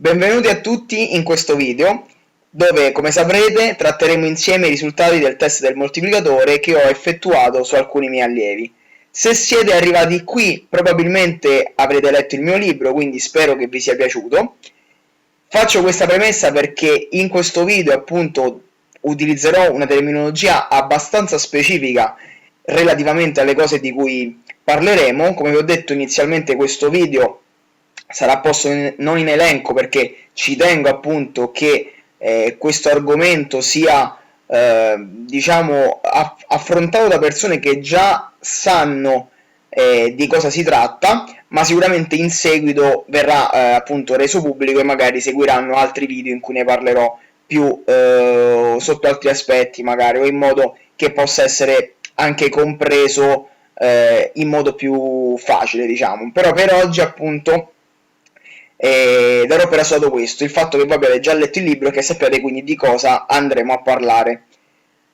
Benvenuti a tutti in questo video dove, come saprete, tratteremo insieme i risultati del test del moltiplicatore che ho effettuato su alcuni miei allievi. Se siete arrivati qui probabilmente avrete letto il mio libro, quindi spero che vi sia piaciuto. Faccio questa premessa perché in questo video appunto utilizzerò una terminologia abbastanza specifica relativamente alle cose di cui parleremo. Come vi ho detto inizialmente, questo video sarà posto non in elenco perché ci tengo appunto che questo argomento sia diciamo affrontato da persone che già sanno di cosa si tratta, ma sicuramente in seguito verrà appunto reso pubblico e magari seguiranno altri video in cui ne parlerò più sotto altri aspetti, magari, o in modo che possa essere anche compreso in modo più facile, diciamo. Però per oggi appunto darò per assodato questo, il fatto che voi abbiate già letto il libro e che sappiate quindi di cosa andremo a parlare.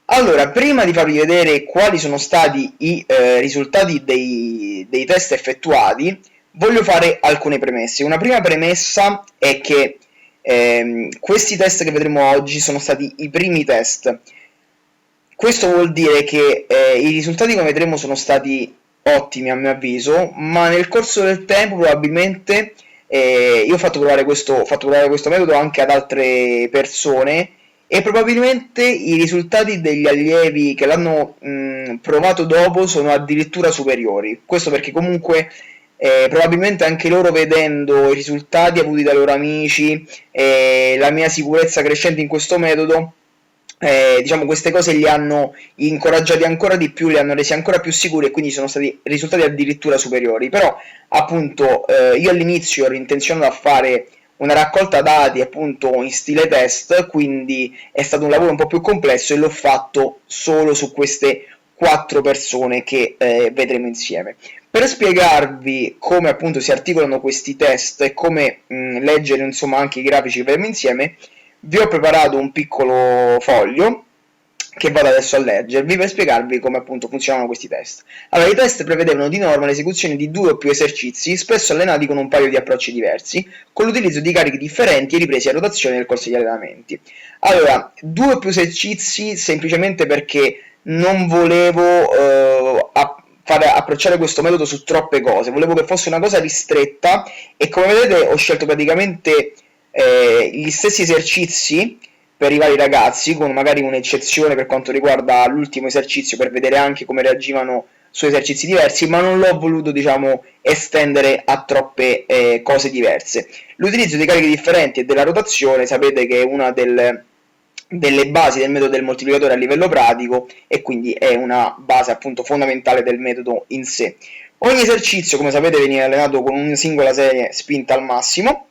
Allora, prima di farvi vedere quali sono stati i risultati dei test effettuati, voglio fare alcune premesse. Una prima premessa è che questi test che vedremo oggi sono stati i primi test. Questo vuol dire che i risultati, come vedremo, sono stati ottimi a mio avviso, ma nel corso del tempo probabilmente io ho fatto provare questo metodo anche ad altre persone e probabilmente i risultati degli allievi che l'hanno provato dopo sono addirittura superiori. Questo perché comunque probabilmente anche loro, vedendo i risultati avuti dai loro amici e la mia sicurezza crescente in questo metodo, diciamo, queste cose li hanno incoraggiati ancora di più, li hanno resi ancora più sicuri e quindi sono stati risultati addirittura superiori. Però appunto io all'inizio ero intenzionato a fare una raccolta dati appunto in stile test, quindi è stato un lavoro un po' più complesso e l'ho fatto solo su queste 4 persone che vedremo insieme. Per spiegarvi come appunto si articolano questi test e come leggere insomma anche i grafici che vedremo insieme, vi ho preparato un piccolo foglio che vado adesso a leggervi per spiegarvi come appunto funzionano questi test. Allora, i test prevedevano di norma l'esecuzione di 2 o più esercizi, spesso allenati con un paio di approcci diversi, con l'utilizzo di carichi differenti e ripresi a rotazione nel corso degli allenamenti. Allora, 2 o più esercizi semplicemente perché non volevo fare approcciare questo metodo su troppe cose, volevo che fosse una cosa ristretta e, come vedete, ho scelto praticamente gli stessi esercizi per i vari ragazzi, con magari un'eccezione per quanto riguarda l'ultimo esercizio per vedere anche come reagivano su esercizi diversi, ma non l'ho voluto, diciamo, estendere a troppe cose diverse. L'utilizzo di carichi differenti e della rotazione sapete che è una delle basi del metodo del moltiplicatore a livello pratico e quindi è una base appunto fondamentale del metodo in sé. Ogni esercizio, come sapete, viene allenato con una singola serie spinta al massimo.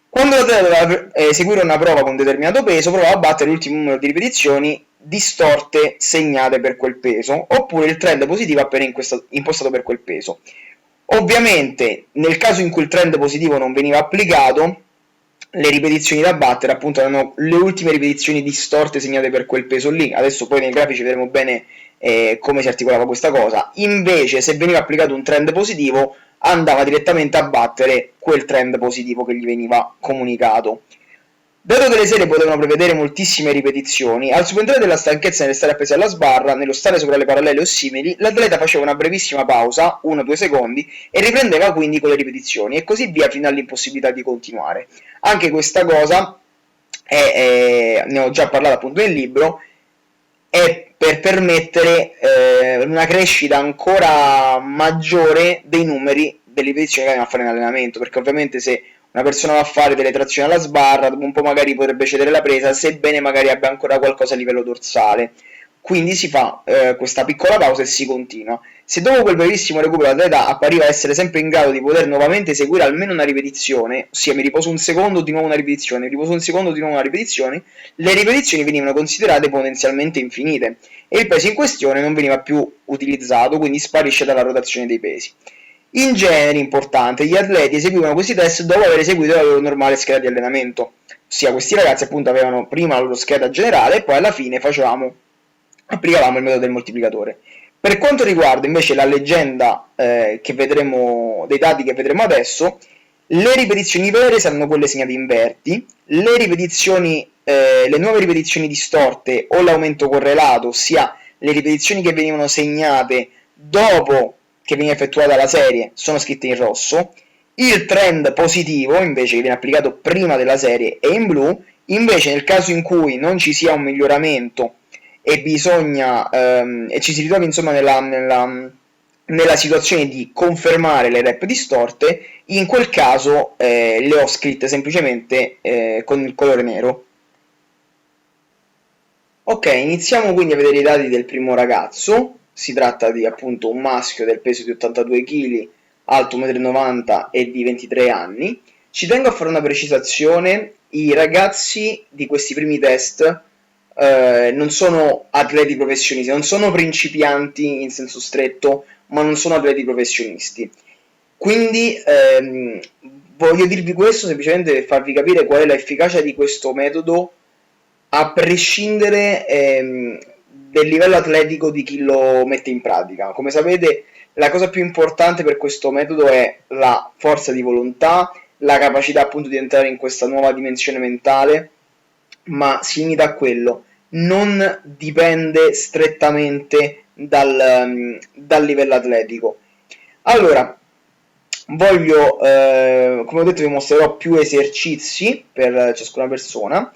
Quando l'atleta deve eseguire una prova con un determinato peso, prova a battere l'ultimo numero di ripetizioni distorte segnate per quel peso, oppure il trend positivo appena impostato per quel peso. Ovviamente, nel caso in cui il trend positivo non veniva applicato, le ripetizioni da battere appunto erano le ultime ripetizioni distorte segnate per quel peso lì. Adesso poi nei grafici vedremo bene come si articolava questa cosa. Invece, se veniva applicato un trend positivo, andava direttamente a battere quel trend positivo che gli veniva comunicato. Dato che le serie potevano prevedere moltissime ripetizioni, al subentrare della stanchezza nel stare appesi alla sbarra, nello stare sopra le parallele o simili, l'atleta faceva una brevissima pausa, 1-2 secondi, e riprendeva quindi con le ripetizioni, e così via fino all'impossibilità di continuare. Anche questa cosa, ne ho già parlato appunto nel libro, è per permettere una crescita ancora maggiore dei numeri delle ripetizioni che andiamo a fare in allenamento, perché ovviamente se una persona va a fare delle trazioni alla sbarra, dopo un po' magari potrebbe cedere la presa, sebbene magari abbia ancora qualcosa a livello dorsale. Quindi si fa questa piccola pausa e si continua. Se dopo quel brevissimo recupero l'atleta appariva essere sempre in grado di poter nuovamente eseguire almeno una ripetizione, ossia mi riposo un secondo, di nuovo una ripetizione, mi riposo un secondo, di nuovo una ripetizione, le ripetizioni venivano considerate potenzialmente infinite e il peso in questione non veniva più utilizzato, quindi sparisce dalla rotazione dei pesi. In genere, importante, gli atleti eseguivano questi test dopo aver eseguito la loro normale scheda di allenamento, ossia questi ragazzi appunto avevano prima la loro scheda generale e poi alla fine applicavamo il metodo del moltiplicatore. Per quanto riguarda invece la leggenda che vedremo, dei dati che vedremo adesso, Le ripetizioni vere saranno quelle segnate in verti, le nuove ripetizioni distorte o l'aumento correlato, ossia le ripetizioni che venivano segnate dopo che veniva effettuata la serie, sono scritte in rosso. Il trend positivo, invece, che viene applicato prima della serie, è in blu. Invece, nel caso in cui non ci sia un miglioramento e bisogna e ci si ritrovi insomma nella situazione di confermare le rep distorte, in quel caso le ho scritte semplicemente con il colore nero. Ok, iniziamo quindi a vedere i dati del primo ragazzo. Si tratta di appunto un maschio del peso di 82 kg, alto 1,90 m e di 23 anni. Ci tengo a fare una precisazione: i ragazzi di questi primi test non sono atleti professionisti, non sono principianti in senso stretto, ma non sono atleti professionisti. Quindi voglio dirvi questo semplicemente per farvi capire qual è l'efficacia di questo metodo, a prescindere del livello atletico di chi lo mette in pratica. Come sapete, la cosa più importante per questo metodo è la forza di volontà, la capacità appunto di entrare in questa nuova dimensione mentale, ma si limita a quello, non dipende strettamente dal livello atletico. Allora, come ho detto, vi mostrerò più esercizi per ciascuna persona.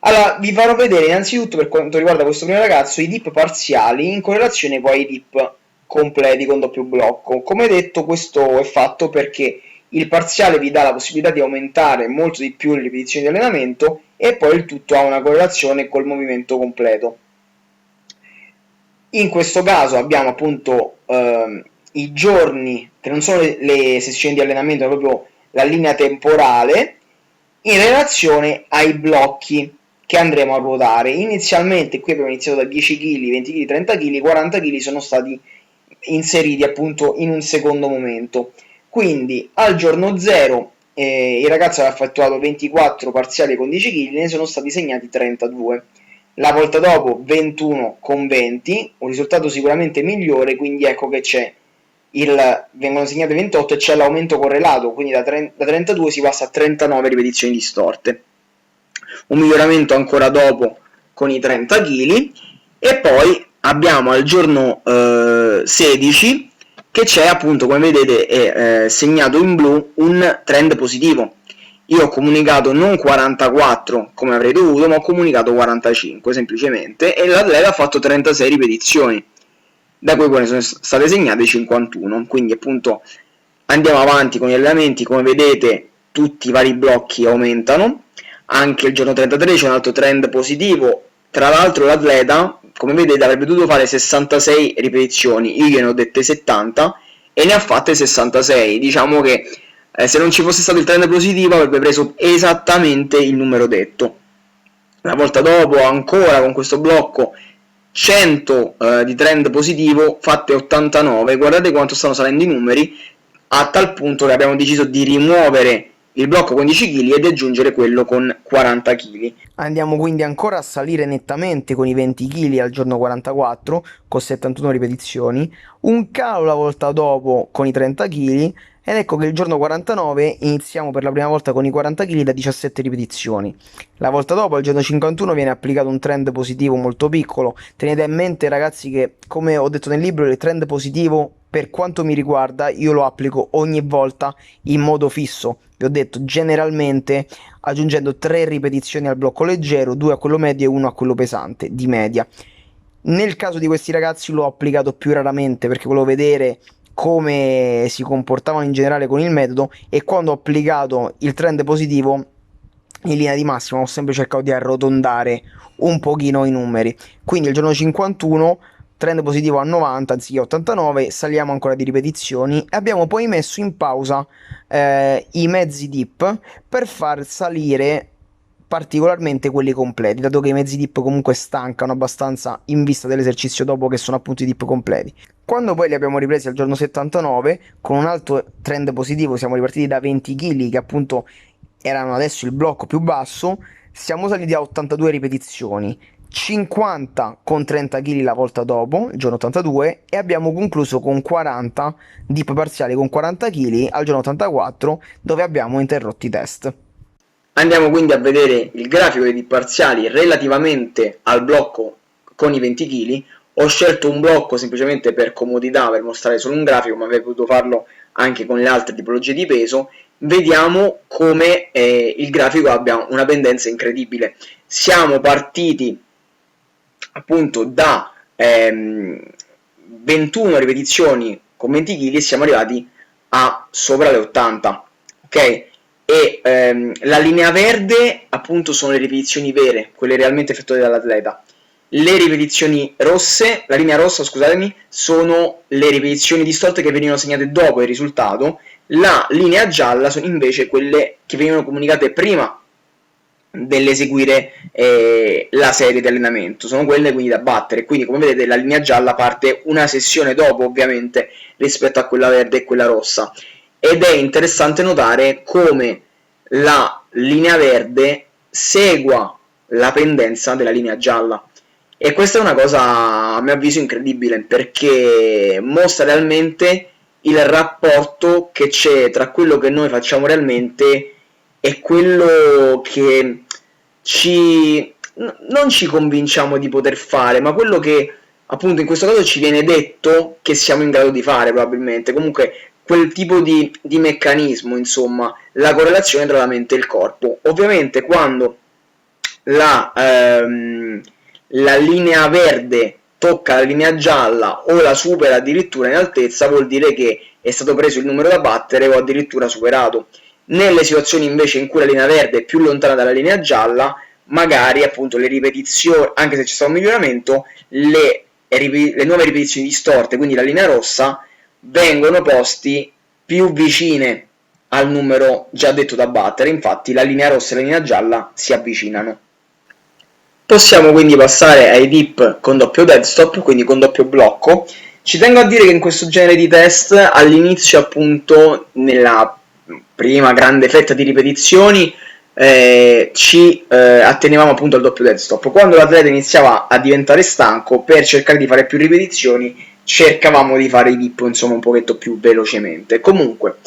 Allora, vi farò vedere innanzitutto, per quanto riguarda questo primo ragazzo, i dip parziali in correlazione poi ai dip completi con doppio blocco. Come detto, questo è fatto perché il parziale vi dà la possibilità di aumentare molto di più le ripetizioni di allenamento e poi il tutto ha una correlazione col movimento completo. In questo caso abbiamo appunto i giorni, che non sono le sessioni di allenamento, ma proprio la linea temporale, in relazione ai blocchi che andremo a ruotare. Inizialmente qui abbiamo iniziato da 10 kg, 20 kg, 30 kg, 40 kg sono stati inseriti appunto in un secondo momento. Quindi al giorno 0 il ragazzo aveva effettuato 24 parziali con 10 kg, ne sono stati segnati 32. La volta dopo 21 con 20, un risultato sicuramente migliore, quindi ecco che vengono segnate 28 e c'è l'aumento correlato, quindi da 32 si passa a 39 ripetizioni distorte. Un miglioramento ancora dopo con i 30 kg e poi abbiamo al giorno 16 che c'è appunto, come vedete è segnato in blu, un trend positivo. Io ho comunicato non 44 come avrei dovuto, ma ho comunicato 45 semplicemente, e l'atleta ha fatto 36 ripetizioni, da cui poi ne sono state segnate 51. Quindi appunto andiamo avanti con gli allenamenti. Come vedete tutti i vari blocchi aumentano. Anche il giorno 33 c'è un altro trend positivo. Tra l'altro l'atleta, come vedete, avrebbe dovuto fare 66 ripetizioni, io gliene ho dette 70 e ne ha fatte 66. Diciamo che se non ci fosse stato il trend positivo avrebbe preso esattamente il numero detto. La volta dopo ancora con questo blocco 100 di trend positivo fatte 89. Guardate quanto stanno salendo i numeri, a tal punto che abbiamo deciso di rimuovere il blocco con 10 kg ed aggiungere quello con 40 kg. Andiamo quindi ancora a salire nettamente con i 20 kg al giorno 44 con 71 ripetizioni, un calo la volta dopo con i 30 kg ed ecco che il giorno 49 iniziamo per la prima volta con i 40 kg da 17 ripetizioni. La volta dopo, al giorno 51, viene applicato un trend positivo molto piccolo. Tenete a mente, ragazzi, che come ho detto nel libro, il trend positivo per quanto mi riguarda io lo applico ogni volta in modo fisso. Vi ho detto generalmente aggiungendo 3 ripetizioni al blocco leggero, 2 a quello medio e 1 a quello pesante di media. Nel caso di questi ragazzi l'ho applicato più raramente perché volevo vedere come si comportavano in generale con il metodo, e quando ho applicato il trend positivo in linea di massima ho sempre cercato di arrotondare un pochino i numeri. Quindi il giorno 51 trend positivo a 90 anziché 89, saliamo ancora di ripetizioni e abbiamo poi messo in pausa i mezzi dip per far salire particolarmente quelli completi, dato che i mezzi dip comunque stancano abbastanza in vista dell'esercizio dopo, che sono appunto i dip completi. Quando poi li abbiamo ripresi al giorno 79 con un altro trend positivo, siamo ripartiti da 20 kg che appunto erano adesso il blocco più basso, siamo saliti a 82 ripetizioni. 50 con 30 kg la volta dopo, il giorno 82, e abbiamo concluso con 40 dip parziali con 40 kg al giorno 84, dove abbiamo interrotto i test. Andiamo quindi a vedere il grafico dei dip parziali relativamente al blocco con i 20 kg. Ho scelto un blocco semplicemente per comodità, per mostrare solo un grafico, ma avrei potuto farlo anche con le altre tipologie di peso. Vediamo come il grafico abbia una pendenza incredibile. Siamo partiti appunto da 21 ripetizioni con 20 kg e siamo arrivati a sopra le 80, ok? E la linea verde appunto sono le ripetizioni vere, quelle realmente effettuate dall'atleta. Le ripetizioni rosse, la linea rossa, scusatemi, sono le ripetizioni distolte che venivano segnate dopo il risultato. La linea gialla sono invece quelle che venivano comunicate prima dell'eseguire la serie di allenamento, sono quelle quindi da battere. Quindi, come vedete, la linea gialla parte una sessione dopo, ovviamente, rispetto a quella verde e quella rossa. Ed è interessante notare come la linea verde segua la pendenza della linea gialla. E questa è una cosa, a mio avviso, incredibile, perché mostra realmente il rapporto che c'è tra quello che noi facciamo realmente e quello che non ci convinciamo di poter fare, ma quello che appunto in questo caso ci viene detto che siamo in grado di fare, probabilmente. Comunque quel tipo di meccanismo, insomma, la correlazione tra la mente e il corpo. Ovviamente quando la linea verde tocca la linea gialla o la supera addirittura in altezza, vuol dire che è stato preso il numero da battere o addirittura superato. Nelle situazioni invece in cui la linea verde è più lontana dalla linea gialla, magari appunto le ripetizioni, anche se c'è stato un miglioramento, le nuove ripetizioni distorte, quindi la linea rossa, vengono posti più vicine al numero già detto da battere. Infatti la linea rossa e la linea gialla si avvicinano. Possiamo quindi passare ai dip con doppio dead stop, quindi con doppio blocco. Ci tengo a dire che in questo genere di test, all'inizio appunto, nella prima grande fetta di ripetizioni, ci attenevamo appunto al doppio dead stop. Quando l'atleta iniziava a diventare stanco, per cercare di fare più ripetizioni, cercavamo di fare i dip insomma un pochetto più velocemente. Comunque,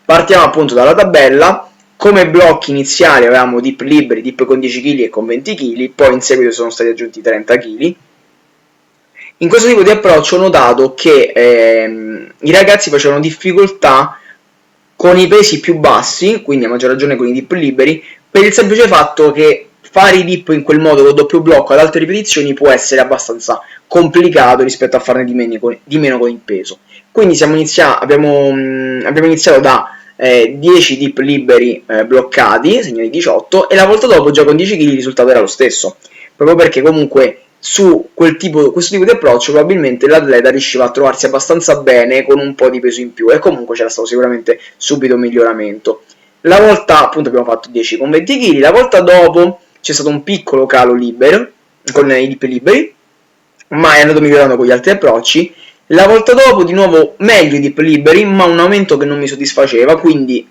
partiamo appunto dalla tabella. Come blocchi iniziali avevamo dip liberi, dip con 10 kg e con 20 kg, poi in seguito sono stati aggiunti 30 kg. In questo tipo di approccio ho notato che i ragazzi facevano difficoltà con i pesi più bassi, quindi a maggior ragione con i dip liberi, per il semplice fatto che fare i dip in quel modo con doppio blocco ad alte ripetizioni può essere abbastanza complicato rispetto a farne di meno con il peso. Quindi abbiamo iniziato da 10 dip liberi bloccati, segnali 18, e la volta dopo già con 10 kg il risultato era lo stesso, proprio perché comunque su questo tipo di approccio probabilmente l'atleta riusciva a trovarsi abbastanza bene con un po' di peso in più, e comunque c'era stato sicuramente subito un miglioramento. La volta appunto abbiamo fatto 10 con 20 kg, la volta dopo c'è stato un piccolo calo libero con i dip liberi, ma è andato migliorando con gli altri approcci. La volta dopo di nuovo meglio i dip liberi, ma un aumento che non mi soddisfaceva, quindi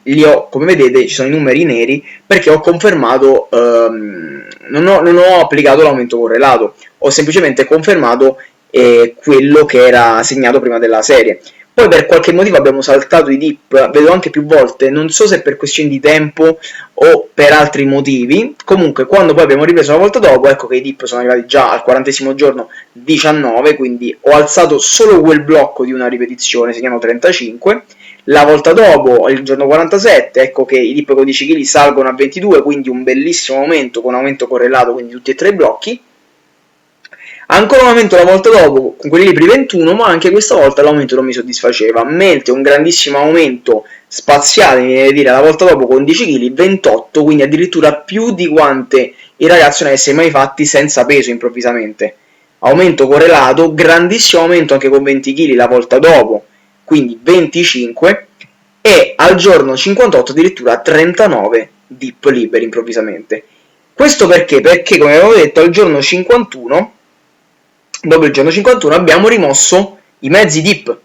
come vedete ci sono i numeri neri perché ho confermato, non ho applicato l'aumento correlato, ho semplicemente confermato quello che era segnato prima della serie. Poi per qualche motivo abbiamo saltato i dip, vedo anche più volte, non so se per questioni di tempo o per altri motivi. Comunque quando poi abbiamo ripreso una volta dopo, ecco che i dip sono arrivati già al 40° giorno 19, quindi ho alzato solo quel blocco di una ripetizione, segniamo 35. La volta dopo, il giorno 47, ecco che i dip con 10 kg salgono a 22, quindi un bellissimo aumento con aumento correlato, quindi tutti e tre i blocchi. Ancora un aumento la volta dopo con quelli libri 21, ma anche questa volta l'aumento non mi soddisfaceva, mentre un grandissimo aumento spaziale, mi viene a dire, la volta dopo con 10 kg 28, quindi addirittura più di quante i ragazzi non avessero mai fatti senza peso improvvisamente. Aumento correlato, grandissimo aumento anche con 20 kg la volta dopo, quindi 25, e al giorno 58 addirittura 39 dip liberi improvvisamente. Questo perché? Perché, come avevo detto, al giorno 51, dopo il giorno 51, abbiamo rimosso i mezzi dip,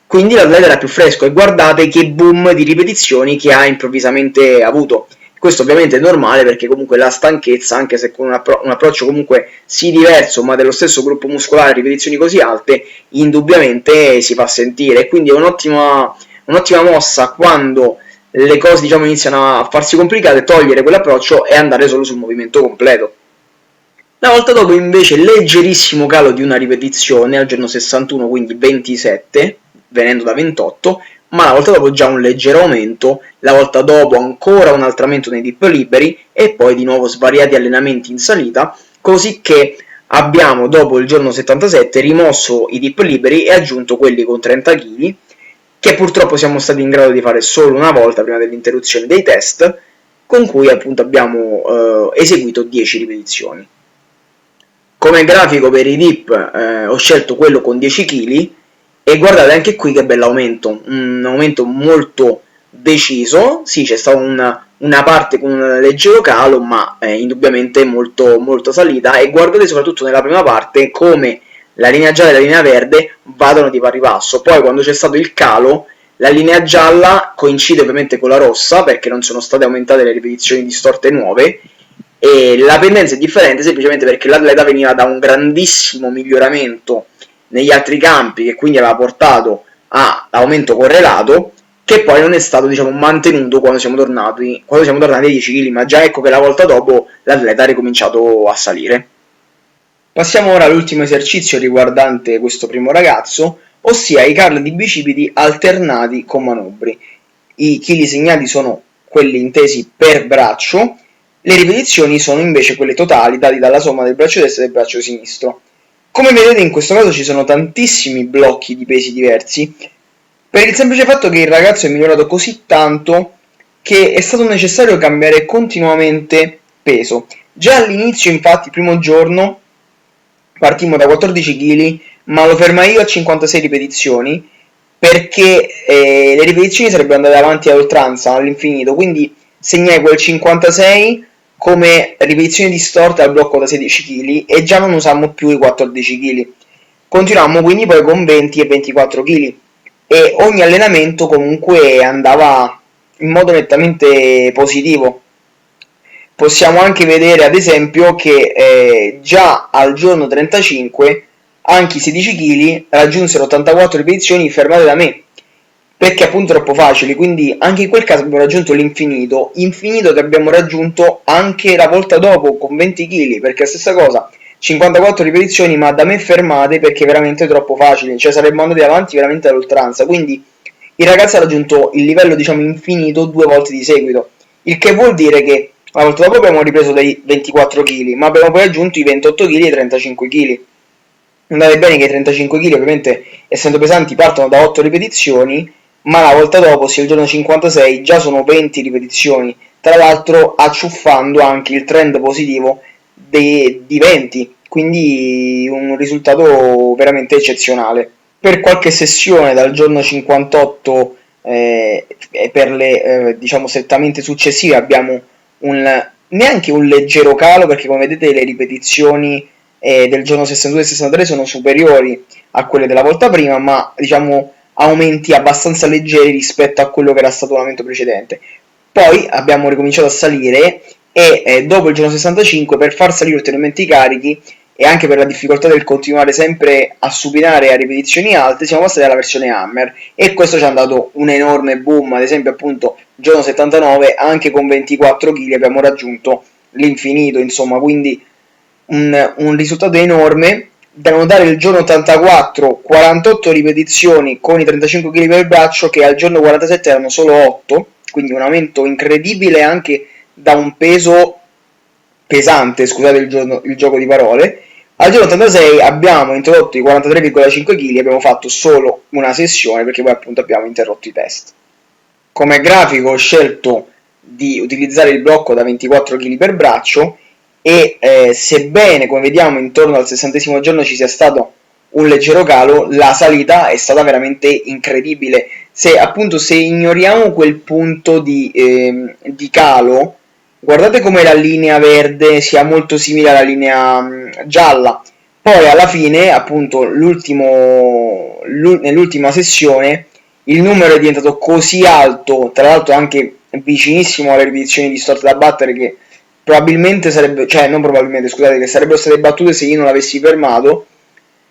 quindi l'atleta era più fresco, e guardate che boom di ripetizioni che ha improvvisamente avuto. Questo ovviamente è normale perché comunque la stanchezza, anche se con un approccio comunque sì diverso ma dello stesso gruppo muscolare a ripetizioni così alte, indubbiamente si fa sentire, quindi è un'ottima mossa quando le cose diciamo iniziano a farsi complicate, togliere quell'approccio e andare solo sul movimento completo. La volta dopo invece leggerissimo calo di una ripetizione al giorno 61, quindi 27, venendo da 28, ma la volta dopo già un leggero aumento, la volta dopo ancora un altro aumento nei dip liberi e poi di nuovo svariati allenamenti in salita, così che abbiamo dopo il giorno 77 rimosso i dip liberi e aggiunto quelli con 30 kg, che purtroppo siamo stati in grado di fare solo una volta prima dell'interruzione dei test, con cui appunto abbiamo eseguito 10 ripetizioni. Come grafico per i dip ho scelto quello con 10 kg e guardate anche qui che bell'aumento, un aumento molto deciso, sì c'è stata una parte con un leggero calo ma indubbiamente molto salita, e guardate soprattutto nella prima parte come la linea gialla e la linea verde vadano di pari passo. Poi quando c'è stato il calo la linea gialla coincide ovviamente con la rossa perché non sono state aumentate le ripetizioni distorte nuove, e la pendenza è differente semplicemente perché l'atleta veniva da un grandissimo miglioramento negli altri campi che quindi aveva portato a aumento correlato, che poi non è stato diciamo mantenuto quando siamo tornati ai 10 kg, ma già ecco che la volta dopo l'atleta ha ricominciato a salire. Passiamo ora all'ultimo esercizio riguardante questo primo ragazzo, ossia i curl di bicipiti alternati con manubri. I chili segnati sono quelli intesi per braccio, le ripetizioni sono invece quelle totali dati dalla somma del braccio destro e del braccio sinistro. Come vedete in questo caso ci sono tantissimi blocchi di pesi diversi, per il semplice fatto che il ragazzo è migliorato così tanto che è stato necessario cambiare continuamente peso. Già all'inizio, infatti, il primo giorno partimmo da 14 kg, ma lo fermai io a 56 ripetizioni perché le ripetizioni sarebbero andate avanti a oltranza, all'infinito, quindi segnai quel 56 come ripetizione distorta al blocco da 16 kg e già non usammo più i 14 kg. Continuammo quindi poi con 20 e 24 kg e ogni allenamento comunque andava in modo nettamente positivo. Possiamo anche vedere ad esempio che già al giorno 35 anche i 16 kg raggiunsero 84 ripetizioni fermate da me, perché appunto troppo facili, quindi anche in quel caso abbiamo raggiunto l'infinito, infinito che abbiamo raggiunto anche la volta dopo con 20 kg, perché la stessa cosa, 54 ripetizioni ma da me fermate perché è veramente troppo facile, cioè saremmo andati avanti veramente all'oltranza, quindi il ragazzo ha raggiunto il livello diciamo infinito 2 volte di seguito, il che vuol dire che la volta dopo abbiamo ripreso dai 24 kg, ma abbiamo poi aggiunto i 28 kg e i 35 kg. Andate bene che i 35 kg ovviamente essendo pesanti partono da 8 ripetizioni, ma la volta dopo, ossia il giorno 56, già sono 20 ripetizioni, tra l'altro acciuffando anche il trend positivo di 20, quindi un risultato veramente eccezionale. Per qualche sessione dal giorno 58 e per le diciamo strettamente successive abbiamo neanche un leggero calo, perché come vedete le ripetizioni del giorno 62 e 63 sono superiori a quelle della volta prima, ma diciamo aumenti abbastanza leggeri rispetto a quello che era stato l'aumento precedente. Poi abbiamo ricominciato a salire e dopo il giorno 65, per far salire ulteriormente i carichi e anche per la difficoltà del continuare sempre a supinare a ripetizioni alte, siamo passati alla versione Hammer e questo ci ha dato un enorme boom. Ad esempio appunto giorno 79 anche con 24 kg abbiamo raggiunto l'infinito, insomma, quindi un risultato enorme. Da notare il giorno 84 48 ripetizioni con i 35 kg per braccio, che al giorno 47 erano solo 8, quindi un aumento incredibile anche da un peso pesante, scusate il gioco di parole. Al giorno 86 abbiamo introdotto i 43,5 kg e abbiamo fatto solo una sessione perché poi appunto abbiamo interrotto i test. Come grafico ho scelto di utilizzare il blocco da 24 kg per braccio e sebbene come vediamo intorno al 60° giorno ci sia stato un leggero calo, la salita è stata veramente incredibile. Se ignoriamo quel punto di calo, guardate come la linea verde sia molto simile alla linea gialla. Poi alla fine, appunto, nell'ultima sessione, il numero è diventato così alto, tra l'altro anche vicinissimo alle ripetizioni distorte da battere, che probabilmente sarebbe, cioè non probabilmente, scusate, che sarebbero state battute se io non l'avessi fermato.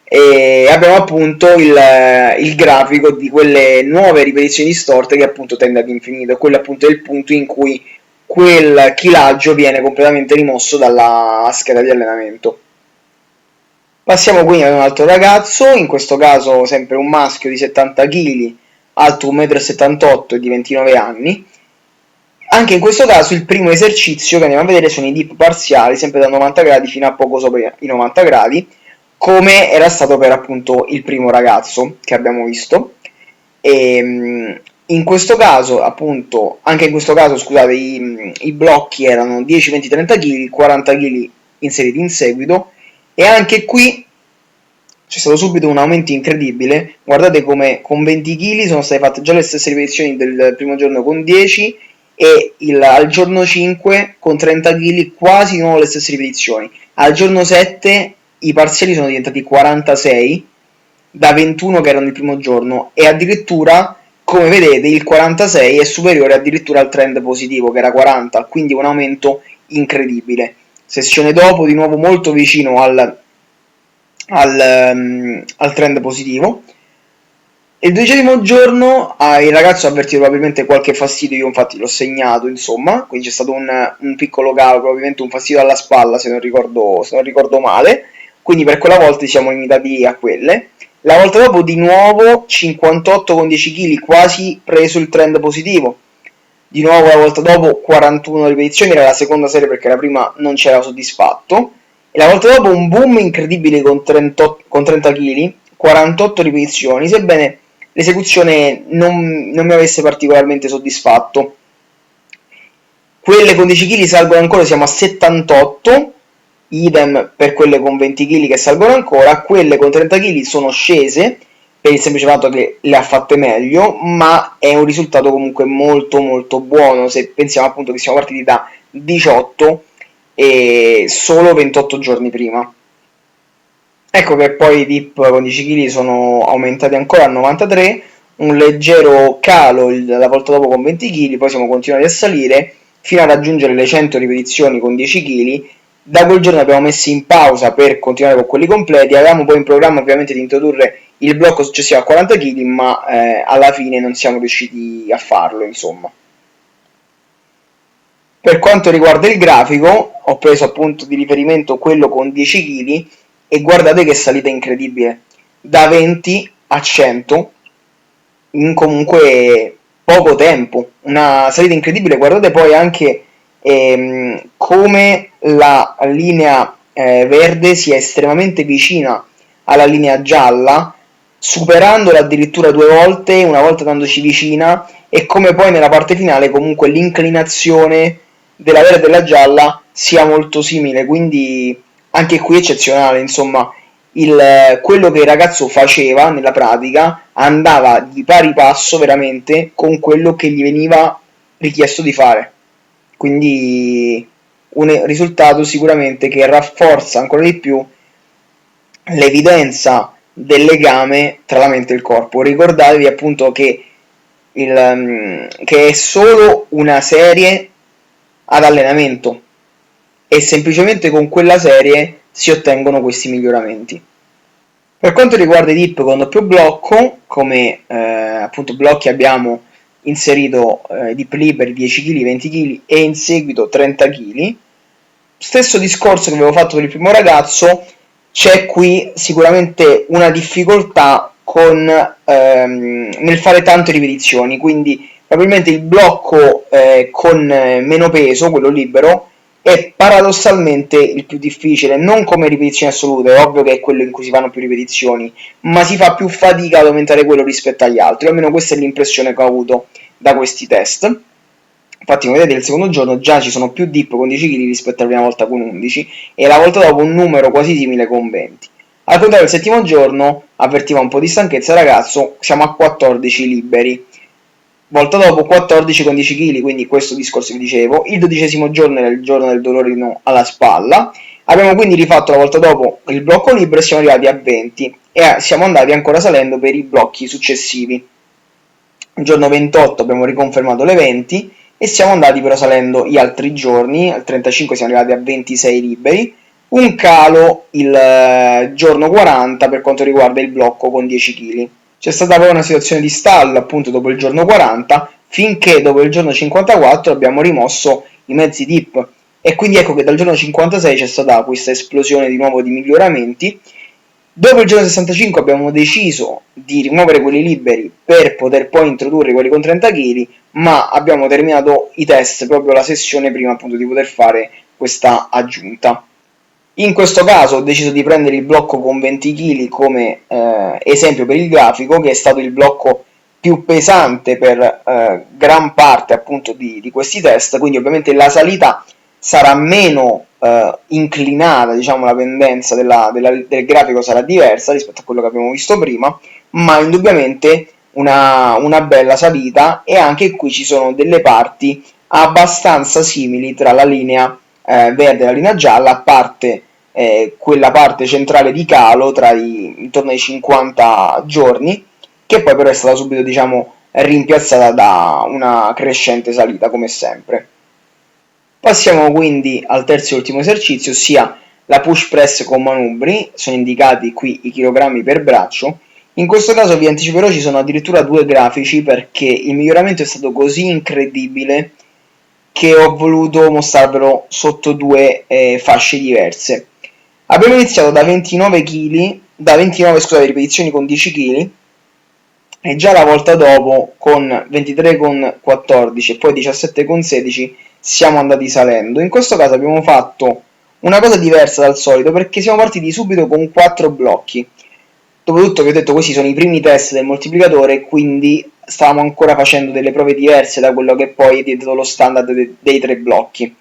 E abbiamo appunto il grafico di quelle nuove ripetizioni distorte che appunto tende ad infinito, e quello appunto è il punto in cui quel chilaggio viene completamente rimosso dalla scheda di allenamento. Passiamo quindi ad un altro ragazzo, in questo caso sempre un maschio di 70 kg, alto 1,78 m e di 29 anni. Anche in questo caso il primo esercizio che andiamo a vedere sono i dip parziali, sempre da 90 gradi fino a poco sopra i 90 gradi, come era stato per appunto il primo ragazzo che abbiamo visto. E in questo caso, appunto, anche in questo caso, scusate, i blocchi erano 10, 20, 30 kg, 40 kg inseriti in seguito, e anche qui c'è stato subito un aumento incredibile. Guardate come con 20 kg sono state fatte già le stesse ripetizioni del primo giorno con 10, e al giorno 5 con 30 kg quasi di nuovo le stesse ripetizioni. Al giorno 7 i parziali sono diventati 46 da 21 che erano il primo giorno, e addirittura, come vedete, il 46 è superiore addirittura al trend positivo che era 40, quindi un aumento incredibile. Sessione dopo di nuovo molto vicino al trend positivo. Il 12° giorno il ragazzo ha avvertito probabilmente qualche fastidio, io infatti l'ho segnato, insomma, quindi c'è stato un piccolo calo, probabilmente un fastidio alla spalla se non ricordo male, quindi per quella volta ci siamo limitati a quelle. La volta dopo di nuovo 58 con 10 kg, quasi preso il trend positivo. Di nuovo la volta dopo 41 ripetizioni, era la seconda serie perché la prima non c'era soddisfatto. E la volta dopo un boom incredibile con 30 kg, 48 ripetizioni, sebbene l'esecuzione non mi avesse particolarmente soddisfatto. Quelle con 10 kg salgono ancora, siamo a 78, idem per quelle con 20 kg che salgono ancora. Quelle con 30 kg sono scese per il semplice fatto che le ha fatte meglio, ma è un risultato comunque molto molto buono se pensiamo appunto che siamo partiti da 18 e solo 28 giorni prima. Ecco che poi i dip con 10 kg sono aumentati ancora a 93, un leggero calo la volta dopo con 20 kg, poi siamo continuati a salire fino a raggiungere le 100 ripetizioni con 10 kg. Da quel giorno abbiamo messi in pausa per continuare con quelli completi, avevamo poi in programma ovviamente di introdurre il blocco successivo a 40 kg, ma alla fine non siamo riusciti a farlo, insomma. Per quanto riguarda il grafico, ho preso appunto di riferimento quello con 10 kg e guardate che salita incredibile, da 20 a 100 in comunque poco tempo, una salita incredibile. Guardate poi anche come la linea verde sia estremamente vicina alla linea gialla, superandola addirittura 2 volte, una volta dandoci vicina, e come poi nella parte finale comunque l'inclinazione della verde e della gialla sia molto simile, quindi anche qui eccezionale, insomma. Quello che il ragazzo faceva nella pratica andava di pari passo veramente con quello che gli veniva richiesto di fare, quindi un risultato sicuramente che rafforza ancora di più l'evidenza del legame tra la mente e il corpo. Ricordatevi appunto che è solo una serie ad allenamento, e semplicemente con quella serie si ottengono questi miglioramenti. Per quanto riguarda i dip con doppio blocco, come appunto blocchi abbiamo inserito dip liberi 10 kg, 20 kg e in seguito 30 kg. Stesso discorso che avevo fatto per il primo ragazzo, c'è qui sicuramente una difficoltà nel fare tante ripetizioni, quindi probabilmente il blocco con meno peso, quello libero, è paradossalmente il più difficile, non come ripetizioni assolute, è ovvio che è quello in cui si fanno più ripetizioni, ma si fa più fatica ad aumentare quello rispetto agli altri, almeno questa è l'impressione che ho avuto da questi test. Infatti come vedete il secondo giorno già ci sono più dip con 10 kg rispetto alla prima volta con 11, e la volta dopo un numero quasi simile con 20. Al contrario, il settimo giorno avvertiva un po' di stanchezza il ragazzo, siamo a 14 liberi. Volta dopo 14 con 10 kg, quindi questo discorso vi dicevo. Il 12° giorno era il giorno del dolorino alla spalla. Abbiamo quindi rifatto la volta dopo il blocco libero e siamo arrivati a 20 e siamo andati ancora salendo per i blocchi successivi. Il giorno 28 abbiamo riconfermato le 20 e siamo andati però salendo gli altri giorni, al 35 siamo arrivati a 26 liberi, un calo il giorno 40 per quanto riguarda il blocco con 10 kg. C'è stata poi una situazione di stallo appunto dopo il giorno 40, finché dopo il giorno 54 abbiamo rimosso i mezzi dip, e quindi ecco che dal giorno 56 c'è stata questa esplosione di nuovo di miglioramenti. Dopo il giorno 65 abbiamo deciso di rimuovere quelli liberi per poter poi introdurre quelli con 30 kg, ma abbiamo terminato i test proprio la sessione prima appunto di poter fare questa aggiunta. In questo caso ho deciso di prendere il blocco con 20 kg come esempio per il grafico, che è stato il blocco più pesante per gran parte appunto di questi test, quindi ovviamente la salita sarà meno inclinata, diciamo la pendenza del grafico sarà diversa rispetto a quello che abbiamo visto prima, ma indubbiamente una bella salita, e anche qui ci sono delle parti abbastanza simili tra la linea verde e la linea gialla, a parte quella parte centrale di calo intorno ai 50 giorni, che poi però è stata subito, diciamo, rimpiazzata da una crescente salita come sempre. Passiamo quindi al terzo e ultimo esercizio, ossia la push press con manubri. Sono indicati qui i chilogrammi per braccio. In questo caso vi anticiperò, ci sono addirittura due grafici, perché il miglioramento è stato così incredibile che ho voluto mostrarvelo sotto due fasce diverse. Abbiamo iniziato da 29 kg, da 29 scusate, ripetizioni con 10 kg, e già la volta dopo con 23,14 e poi 17,16 siamo andati salendo. In questo caso abbiamo fatto una cosa diversa dal solito, perché siamo partiti subito con 4 blocchi. Dopotutto vi ho detto, questi sono i primi test del moltiplicatore, quindi stavamo ancora facendo delle prove diverse da quello che poi è diventato lo standard dei 3 blocchi.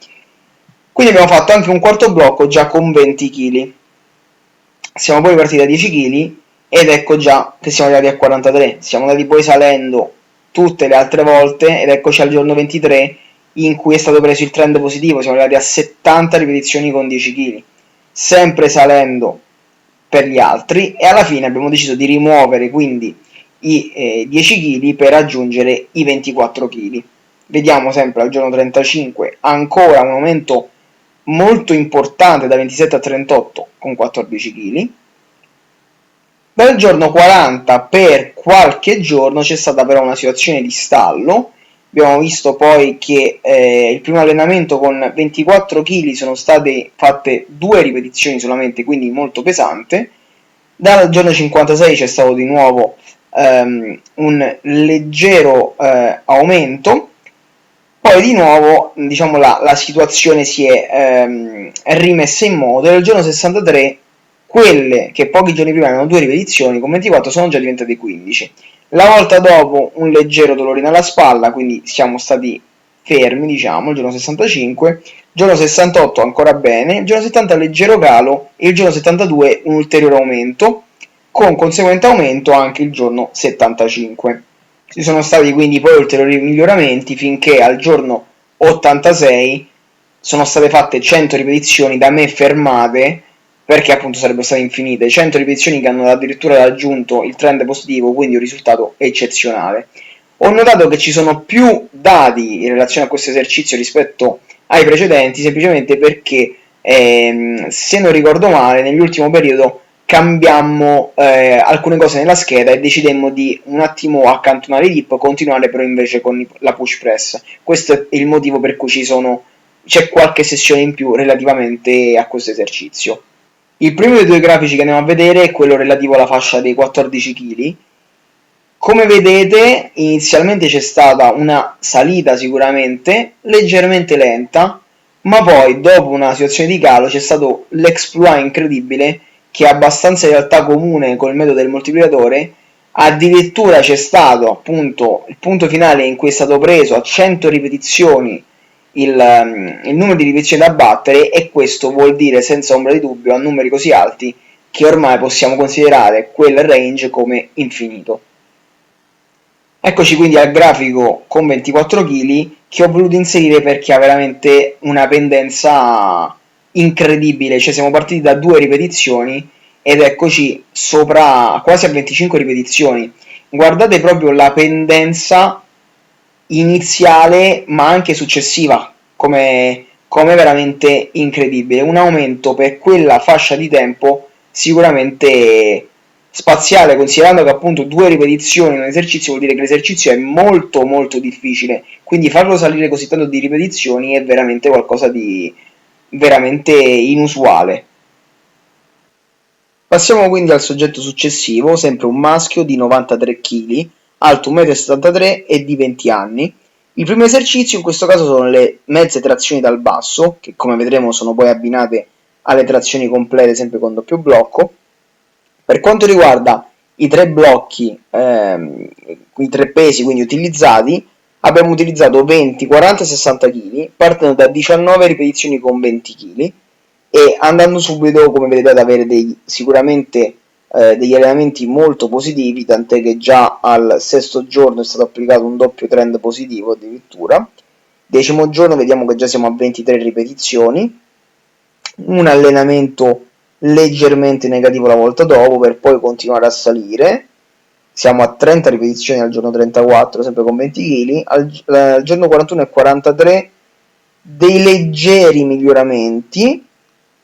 Quindi abbiamo fatto anche un quarto blocco già con 20 kg. Siamo poi partiti da 10 kg ed ecco già che siamo arrivati a 43. Siamo andati poi salendo tutte le altre volte ed eccoci al giorno 23 in cui è stato preso il trend positivo. Siamo arrivati a 70 ripetizioni con 10 kg, sempre salendo per gli altri, e alla fine abbiamo deciso di rimuovere quindi i 10 kg per raggiungere i 24 kg. Vediamo sempre al giorno 35 ancora un aumento molto importante da 27 a 38 con 14 kg. Dal giorno 40 per qualche giorno c'è stata però una situazione di stallo. Abbiamo visto poi che il primo allenamento con 24 kg sono state fatte 2 ripetizioni solamente, quindi molto pesante. Dal giorno 56 c'è stato di nuovo un leggero aumento. Poi di nuovo, diciamo, la situazione si è rimessa in modo, e al giorno 63 quelle che pochi giorni prima erano 2 ripetizioni con 24 sono già diventate 15. La volta dopo un leggero dolorino alla spalla, quindi siamo stati fermi, diciamo, il giorno 65, giorno 68 ancora bene, il giorno 70 leggero calo e il giorno 72 un ulteriore aumento, con conseguente aumento anche il giorno 75. Ci sono stati quindi poi ulteriori miglioramenti finché al giorno 86 sono state fatte 100 ripetizioni da me fermate, perché appunto sarebbero state infinite, 100 ripetizioni che hanno addirittura raggiunto il trend positivo, quindi un risultato eccezionale. Ho notato che ci sono più dati in relazione a questo esercizio rispetto ai precedenti, semplicemente perché se non ricordo male nell'ultimo periodo cambiammo alcune cose nella scheda e decidemmo di un attimo accantonare i dip, continuare però invece con la push press. Questo è il motivo per cui c'è qualche sessione in più relativamente a questo esercizio. Il primo dei due grafici che andiamo a vedere è quello relativo alla fascia dei 14 kg. Come vedete, inizialmente c'è stata una salita sicuramente leggermente lenta, ma poi dopo una situazione di calo c'è stato l'exploit incredibile, che è abbastanza in realtà comune col metodo del moltiplicatore. Addirittura c'è stato appunto il punto finale in cui è stato preso a 100 ripetizioni il numero di ripetizioni da battere, e questo vuol dire senza ombra di dubbio, a numeri così alti, che ormai possiamo considerare quel range come infinito. Eccoci quindi al grafico con 24 kg che ho voluto inserire perché ha veramente una pendenza incredibile, cioè siamo partiti da 2 ripetizioni ed eccoci sopra quasi a 25 ripetizioni. Guardate proprio la pendenza iniziale ma anche successiva, come veramente incredibile. Un aumento per quella fascia di tempo sicuramente spaziale, considerando che appunto 2 ripetizioni in un esercizio vuol dire che l'esercizio è molto molto difficile, quindi farlo salire così tanto di ripetizioni è veramente qualcosa di veramente inusuale. Passiamo quindi al soggetto successivo, sempre un maschio di 93 kg, alto 1,73 m e di 20 anni. Il primo esercizio in questo caso sono le mezze trazioni dal basso, che come vedremo sono poi abbinate alle trazioni complete sempre con doppio blocco. Per quanto riguarda i 3 blocchi, i 3 pesi quindi utilizzati, abbiamo utilizzato 20, 40 e 60 kg, partendo da 19 ripetizioni con 20 kg e andando subito, come vedete, ad avere sicuramente degli allenamenti molto positivi, tant'è che già al 6° giorno è stato applicato un doppio trend positivo addirittura. 10° giorno vediamo che già siamo a 23 ripetizioni, un allenamento leggermente negativo la volta dopo per poi continuare a salire. Siamo a 30 ripetizioni al giorno 34, sempre con 20 kg, al giorno 41 e 43 dei leggeri miglioramenti,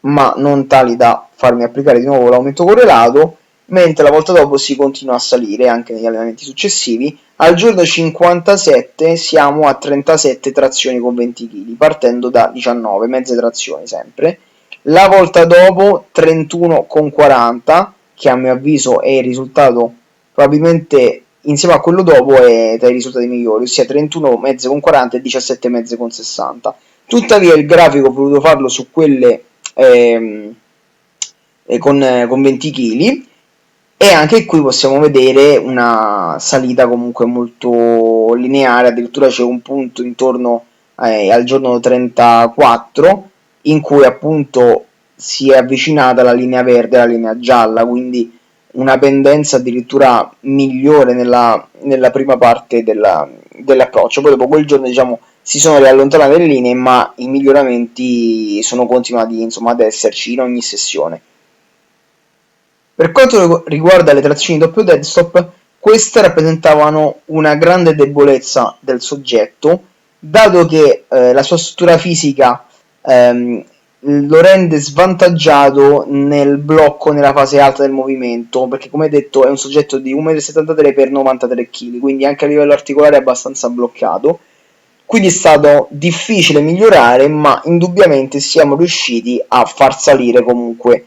ma non tali da farmi applicare di nuovo l'aumento correlato, mentre la volta dopo si continua a salire anche negli allenamenti successivi. Al giorno 57 siamo a 37 trazioni con 20 kg, partendo da 19, mezze trazioni sempre. La volta dopo 31 con 40, che a mio avviso è il risultato probabilmente insieme a quello dopo è tra i risultati migliori, ossia 31 mezze con 40 e 17 mezze con 60. Tuttavia il grafico ho voluto farlo su quelle con 20 kg e anche qui possiamo vedere una salita comunque molto lineare, addirittura c'è un punto intorno al giorno 34 in cui appunto si è avvicinata la linea verde alla linea gialla, quindi una pendenza addirittura migliore nella prima parte dell'approccio. Poi dopo quel giorno diciamo si sono riallontanate le linee, ma i miglioramenti sono continuati insomma ad esserci in ogni sessione. Per quanto riguarda le trazioni doppio dead stop, queste rappresentavano una grande debolezza del soggetto, dato che la sua struttura fisica lo rende svantaggiato nel blocco nella fase alta del movimento, perché come detto è un soggetto di 1,73 m per 93 kg, quindi anche a livello articolare è abbastanza bloccato. Quindi è stato difficile migliorare, ma indubbiamente siamo riusciti a far salire comunque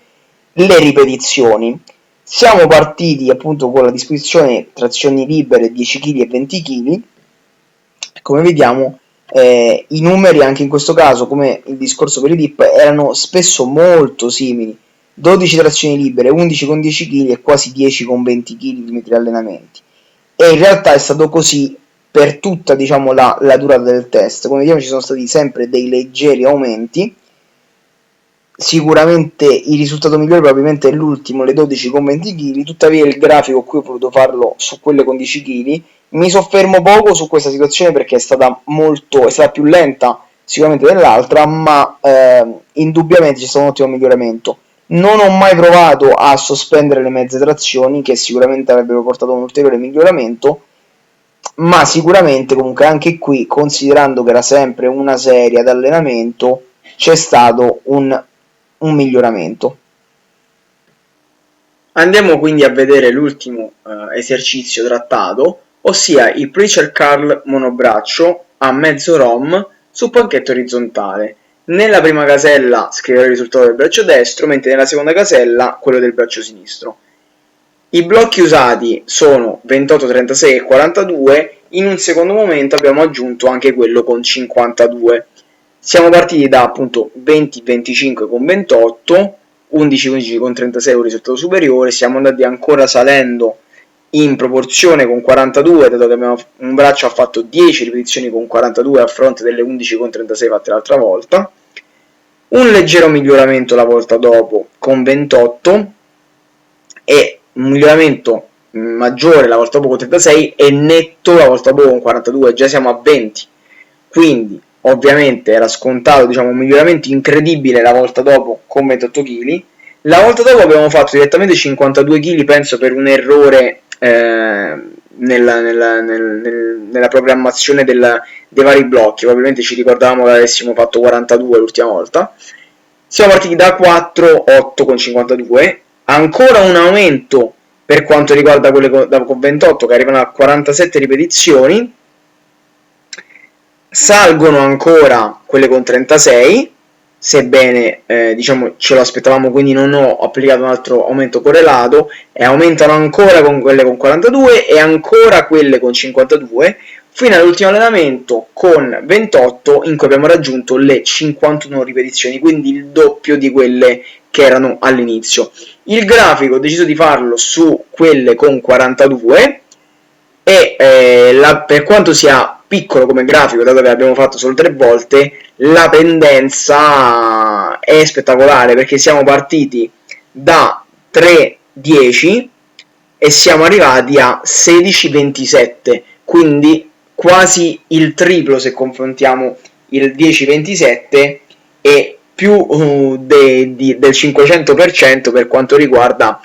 le ripetizioni. Siamo partiti appunto con la disposizione trazioni libere 10 kg e 20 kg. Come vediamo i numeri anche in questo caso, come il discorso per i dip, erano spesso molto simili. 12 trazioni libere, 11 con 10 kg e quasi 10 con 20 kg di allenamenti. E in realtà è stato così per tutta diciamo, la durata del test. Come vediamo ci sono stati sempre dei leggeri aumenti. Sicuramente il risultato migliore probabilmente è l'ultimo, le 12 con 20 kg, tuttavia il grafico qui ho voluto farlo su quelle con 10 kg. Mi soffermo poco su questa situazione perché è stata più lenta sicuramente dell'altra, ma indubbiamente c'è stato un ottimo miglioramento. Non ho mai provato a sospendere le mezze trazioni, che sicuramente avrebbero portato a un ulteriore miglioramento, ma sicuramente comunque anche qui, considerando che era sempre una serie ad allenamento, c'è stato un miglioramento. Andiamo quindi a vedere l'ultimo esercizio trattato, ossia il preacher curl monobraccio a mezzo ROM su panchetto orizzontale. Nella prima casella scriverò il risultato del braccio destro, mentre nella seconda casella quello del braccio sinistro. I blocchi usati sono 28, 36 e 42, in un secondo momento abbiamo aggiunto anche quello con 52. Siamo partiti da appunto 20, 25 con 28, 11, 15 con 36 un risultato superiore, siamo andati ancora salendo in proporzione con 42, dato che un braccio ha fatto 10 ripetizioni con 42 a fronte delle 11 con 36 fatte l'altra volta, un leggero miglioramento la volta dopo con 28 e un miglioramento maggiore la volta dopo con 36 e netto la volta dopo con 42, già siamo a 20, quindi ovviamente era scontato diciamo un miglioramento incredibile la volta dopo con 28 kg. La volta dopo abbiamo fatto direttamente 52 kg, penso per un errore nella programmazione dei vari blocchi. Probabilmente ci ricordavamo che avessimo fatto 42 l'ultima volta. Siamo partiti da 4, 8,52, ancora un aumento per quanto riguarda quelle con 28 che arrivano a 47 ripetizioni, salgono ancora quelle con 36, sebbene diciamo ce lo aspettavamo, quindi non ho applicato un altro aumento correlato, e aumentano ancora con quelle con 42 e ancora quelle con 52, fino all'ultimo allenamento con 28 in cui abbiamo raggiunto le 51 ripetizioni, quindi il doppio di quelle che erano all'inizio. Il grafico ho deciso di farlo su quelle con 42 e per quanto sia piccolo come grafico, dato che l'abbiamo fatto solo 3 volte, la pendenza è spettacolare, perché siamo partiti da 3,10 e siamo arrivati a 16,27, quindi quasi il triplo se confrontiamo il 10,27 e più del 500% per quanto riguarda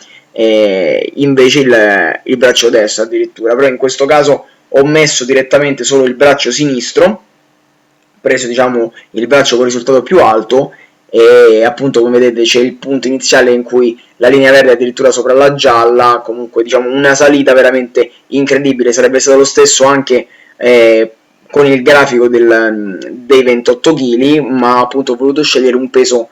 invece il braccio destro addirittura. Però in questo caso ho messo direttamente solo il braccio sinistro, preso diciamo il braccio con il risultato più alto, e appunto come vedete c'è il punto iniziale in cui la linea verde è addirittura sopra la gialla. Comunque diciamo una salita veramente incredibile. Sarebbe stato lo stesso anche con il grafico dei 28 kg, ma appunto ho voluto scegliere un peso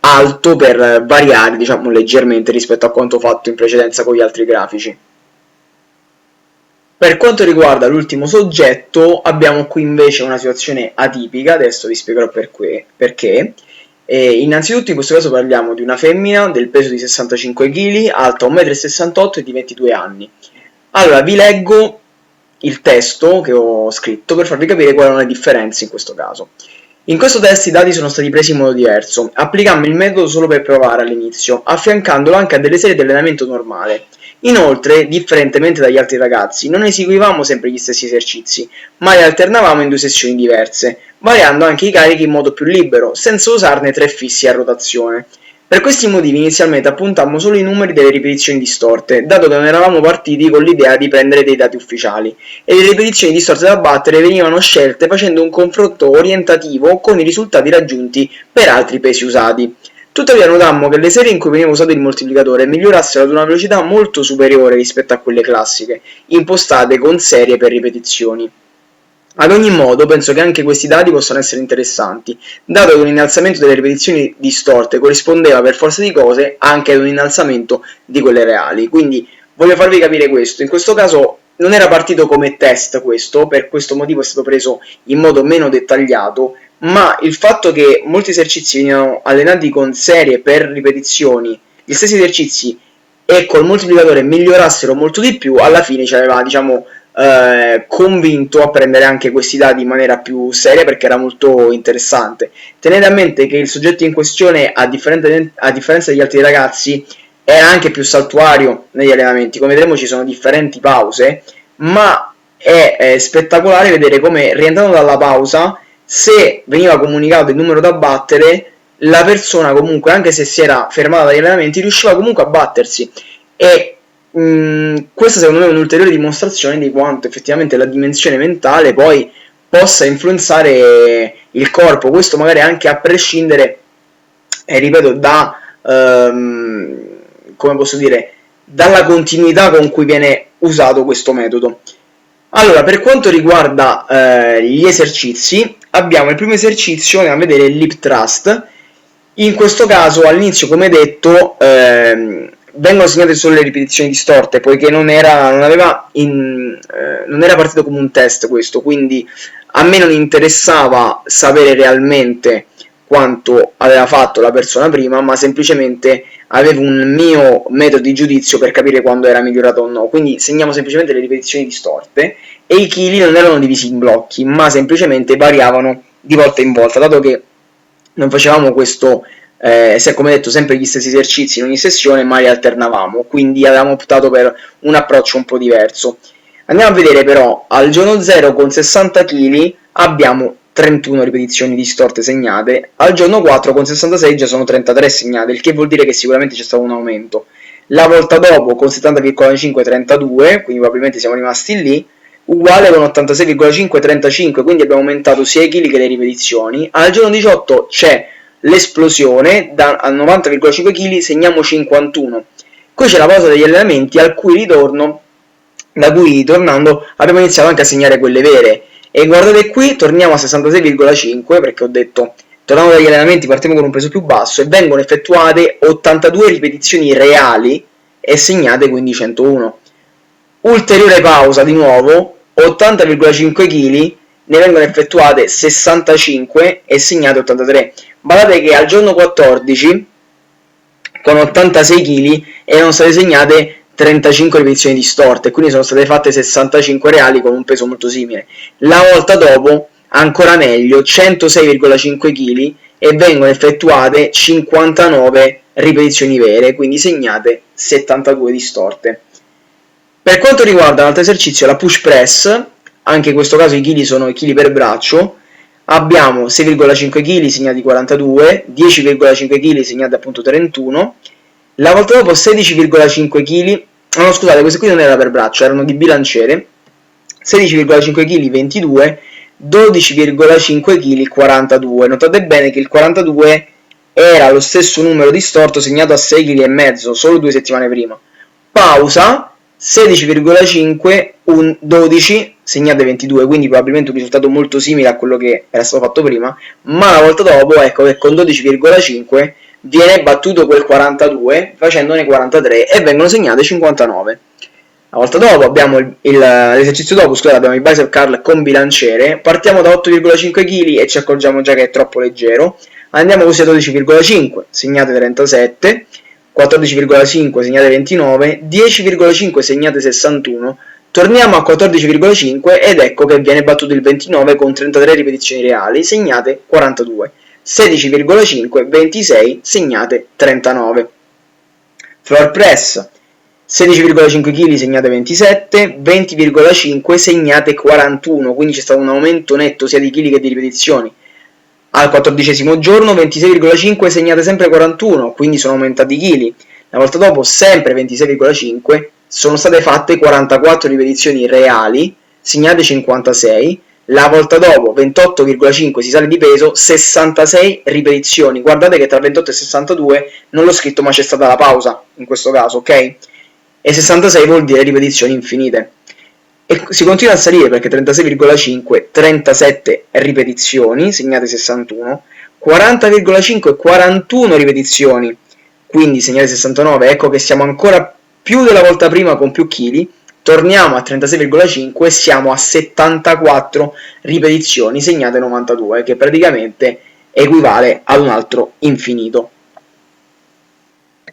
alto per variare diciamo leggermente rispetto a quanto fatto in precedenza con gli altri grafici. Per quanto riguarda l'ultimo soggetto, abbiamo qui invece una situazione atipica, adesso vi spiegherò perché. Innanzitutto in questo caso parliamo di una femmina del peso di 65 kg, alta 1,68 m e di 22 anni. Allora vi leggo il testo che ho scritto per farvi capire quali sono le differenze in questo caso. In questo test i dati sono stati presi in modo diverso. Applicammo il metodo solo per provare all'inizio, affiancandolo anche a delle serie di allenamento normale. Inoltre, differentemente dagli altri ragazzi, non eseguivamo sempre gli stessi esercizi, ma li alternavamo in 2 sessioni diverse, variando anche i carichi in modo più libero, senza usarne 3 fissi a rotazione. Per questi motivi inizialmente appuntammo solo i numeri delle ripetizioni distorte, dato che non eravamo partiti con l'idea di prendere dei dati ufficiali, e le ripetizioni distorte da battere venivano scelte facendo un confronto orientativo con i risultati raggiunti per altri pesi usati. Tuttavia notammo che le serie in cui veniva usato il moltiplicatore migliorassero ad una velocità molto superiore rispetto a quelle classiche, impostate con serie per ripetizioni. Ad ogni modo, penso che anche questi dati possano essere interessanti, dato che un innalzamento delle ripetizioni distorte corrispondeva per forza di cose anche ad un innalzamento di quelle reali. Quindi voglio farvi capire questo. In questo caso non era partito come test questo, per questo motivo è stato preso in modo meno dettagliato, ma il fatto che molti esercizi venivano allenati con serie per ripetizioni, gli stessi esercizi, e col moltiplicatore migliorassero molto di più, alla fine ci aveva diciamo convinto a prendere anche questi dati in maniera più seria, perché era molto interessante. Tenete a mente che il soggetto in questione, a differenza degli altri ragazzi, era anche più saltuario negli allenamenti. Come vedremo ci sono differenti pause, ma è spettacolare vedere come, rientrando dalla pausa, se veniva comunicato il numero da battere, la persona comunque, anche se si era fermata dagli allenamenti, riusciva comunque a battersi. E questa secondo me è un'ulteriore dimostrazione di quanto effettivamente la dimensione mentale poi possa influenzare il corpo. Questo magari anche a prescindere, ripeto, come posso dire, dalla continuità con cui viene usato questo metodo. Allora, per quanto riguarda gli esercizi, abbiamo il primo esercizio, andiamo a vedere il lip thrust. In questo caso all'inizio, come detto, vengono segnate solo le ripetizioni distorte, poiché non era partito come un test questo, quindi a me non interessava sapere realmente quanto aveva fatto la persona prima, ma semplicemente avevo un mio metodo di giudizio per capire quando era migliorato o no. Quindi segniamo semplicemente le ripetizioni distorte, e i chili non erano divisi in blocchi, ma semplicemente variavano di volta in volta, dato che non facevamo questo, come detto, sempre gli stessi esercizi in ogni sessione, ma li alternavamo, quindi avevamo optato per un approccio un po' diverso. Andiamo a vedere però, al giorno 0 con 60 kg abbiamo 31 ripetizioni distorte segnate, al giorno 4 con 66 già sono 33 segnate, il che vuol dire che sicuramente c'è stato un aumento. la volta dopo con 70,5 32, quindi probabilmente siamo rimasti lì, uguale con 86,5 35, quindi abbiamo aumentato sia i chili che le ripetizioni. Al giorno 18 c'è l'esplosione, a 90,5 kg segniamo 51. Qui c'è la pausa degli allenamenti da cui tornando abbiamo iniziato anche a segnare quelle vere. E guardate qui, torniamo a 66,5 perché ho detto, tornando dagli allenamenti partiamo con un peso più basso e vengono effettuate 82 ripetizioni reali e segnate quindi 101. Ulteriore pausa di nuovo, 80,5 kg, ne vengono effettuate 65 e segnate 83. Badate che al giorno 14 con 86 kg erano state segnate 35 ripetizioni distorte, quindi sono state fatte 65 reali con un peso molto simile. La volta dopo, ancora meglio, 106,5 kg e vengono effettuate 59 ripetizioni vere, quindi segnate 72 distorte. Per quanto riguarda l'altro esercizio, la push press, anche in questo caso i chili sono i chili per braccio, abbiamo 6,5 kg segnati 42, 10,5 kg segnati appunto 31, la volta dopo 16,5 kg, no scusate, queste qui non erano per braccio, erano di bilanciere, 16,5 kg 22, 12,5 kg 42. Notate bene che il 42 era lo stesso numero distorto segnato a 6,5 kg solo 2 settimane prima. Pausa, 16,5, 12 segnate 22, quindi probabilmente un risultato molto simile a quello che era stato fatto prima, ma la volta dopo ecco che con 12,5 viene battuto quel 42 facendone 43 e vengono segnate 59. La volta dopo abbiamo l'esercizio dopo, scusate, abbiamo il bicep curl con bilanciere, partiamo da 8,5 kg e ci accorgiamo già che è troppo leggero, andiamo così a 12,5, segnate 37, 14,5 segnate 29, 10,5 segnate 61, torniamo a 14,5 ed ecco che viene battuto il 29 con 33 ripetizioni reali, segnate 42, 16,5, 26 segnate 39. Floor press, 16,5 kg segnate 27, 20,5 segnate 41, quindi c'è stato un aumento netto sia di chili che di ripetizioni. Al 14° giorno 26,5 segnate sempre 41, quindi sono aumentati i chili. La volta dopo sempre 26,5 sono state fatte 44 ripetizioni reali, segnate 56. La volta dopo 28,5 si sale di peso, 66 ripetizioni. Guardate che tra 28 e 62 non l'ho scritto ma c'è stata la pausa in questo caso, ok? E 66 vuol dire ripetizioni infinite. E si continua a salire perché 36,5, 37 ripetizioni, segnate 61, 40,5 e 41 ripetizioni, quindi segnate 69, ecco che siamo ancora più della volta prima con più chili, torniamo a 36,5 e siamo a 74 ripetizioni, segnate 92, che praticamente equivale ad un altro infinito.